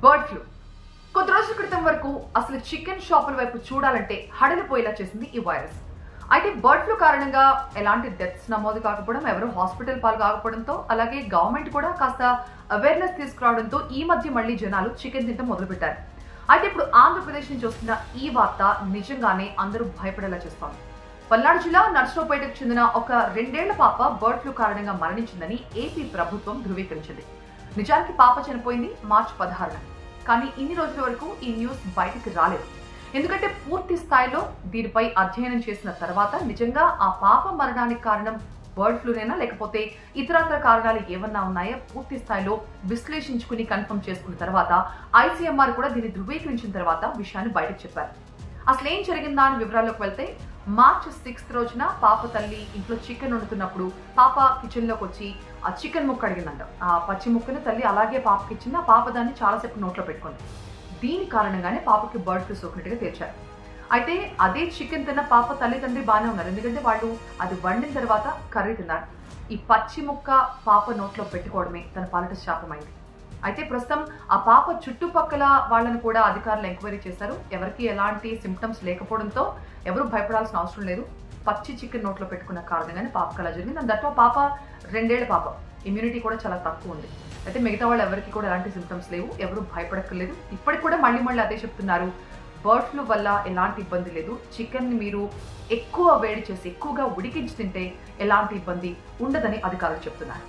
Bird flu కొద్ది రోజుల క్రితం వరకు అసలు చికెన్ షాపుల వైపు చూడాలంటే హడలిపోయేలా చేసింది ఈ వైరస్. అయితే బర్డ్ ఫ్లూ కారణంగా ఎలాంటి డెత్స్ నమోదు కాకపోవడం, ఎవరు హాస్పిటల్ పాలు కాకపోవడంతో, అలాగే గవర్నమెంట్ కూడా కాస్త అవేర్నెస్ తీసుకురావడంతో ఈ మధ్య మళ్ళీ జనాలు చికెన్ తింటం మొదలుపెట్టారు. అయితే ఇప్పుడు ఆంధ్రప్రదేశ్ నుంచి వస్తున్న ఈ వార్త నిజంగానే అందరూ భయపడేలా చేస్తోంది. పల్నాడు జిల్లా నర్సరావుపేటకు చెందిన ఒక 2 ఏళ్ల పాప బర్డ్ ఫ్లూ కారణంగా మరణించిందని ఏపీ ప్రభుత్వం ధృవీకరించింది. నిజానికి పాప చనిపోయింది మార్చి 16న. కానీ ఇన్ని రోజుల వరకు ఈ న్యూస్ బయటికి రాలేదు. ఎందుకంటే పూర్తి స్థాయిలో దీనిపై అధ్యయనం చేసిన తర్వాత నిజంగా ఆ పాప మరణానికి కారణం బర్డ్ ఫ్లూనేనా లేకపోతే ఇతరత్ర కారణాలు ఏమన్నా ఉన్నాయో పూర్తి స్థాయిలో విశ్లేషించుకుని కన్ఫర్మ్ చేసుకున్న తర్వాత ఐసీఎంఆర్ కూడా దీన్ని ధృవీకరించిన తర్వాత విషయాన్ని బయటకు చెప్పారు. అసలు ఏం జరిగిందా అని వివరాల్లోకి వెళ్తే, మార్చి 6 రోజున పాప తల్లి ఇంట్లో చికెన్ వండుతున్నప్పుడు పాప కిచెన్ లోకి వచ్చి ఆ చికెన్ ముక్క అడిగిందంట. ఆ పచ్చి ముక్కని తల్లి అలాగే పాపకి ఇచ్చింది. ఆ పాప దాన్ని చాలాసేపు నోట్లో పెట్టుకుంది. దీని కారణంగానే పాపకి బర్డ్ ఫ్లూ సోకినట్టుగా తేల్చారు. అయితే అదే చికెన్ తిన్న పాప తల్లిదండ్రి బాగానే ఉన్నారు. ఎందుకంటే వాళ్ళు అది వండిన తర్వాత కర్రీ తిన్నారు. ఈ పచ్చి ముక్క పాప నోట్లో పెట్టుకోవడమే తన పాలిట శాపమైంది. అయితే ప్రస్తుతం ఆ పాప చుట్టుపక్కల వాళ్ళని కూడా అధికారులు ఎంక్వైరీ చేశారు. ఎవరికి ఎలాంటి సిమ్టమ్స్ లేకపోవడంతో ఎవరు భయపడాల్సిన అవసరం లేదు. పచ్చి చికెన్ నోట్లో పెట్టుకున్న కారణంగానే పాపకు అలా జరిగింది. అండ్ దట్లో పాప 2 ఏళ్ల పాప, ఇమ్యూనిటీ కూడా చాలా తక్కువ ఉంది. అయితే మిగతా వాళ్ళు ఎవరికి కూడా ఎలాంటి సిమ్టమ్స్ లేవు, ఎవరు భయపడక్కర్లేదు. ఇప్పటికి కూడా మళ్ళీ అదే చెప్తున్నారు, బర్డ్ ఫ్లూ వల్ల ఎలాంటి ఇబ్బంది లేదు. చికెన్ని మీరు ఎక్కువ వేడి చేసి ఎక్కువగా ఉడికించి తింటే ఎలాంటి ఇబ్బంది ఉండదని అధికారులు చెప్తున్నారు.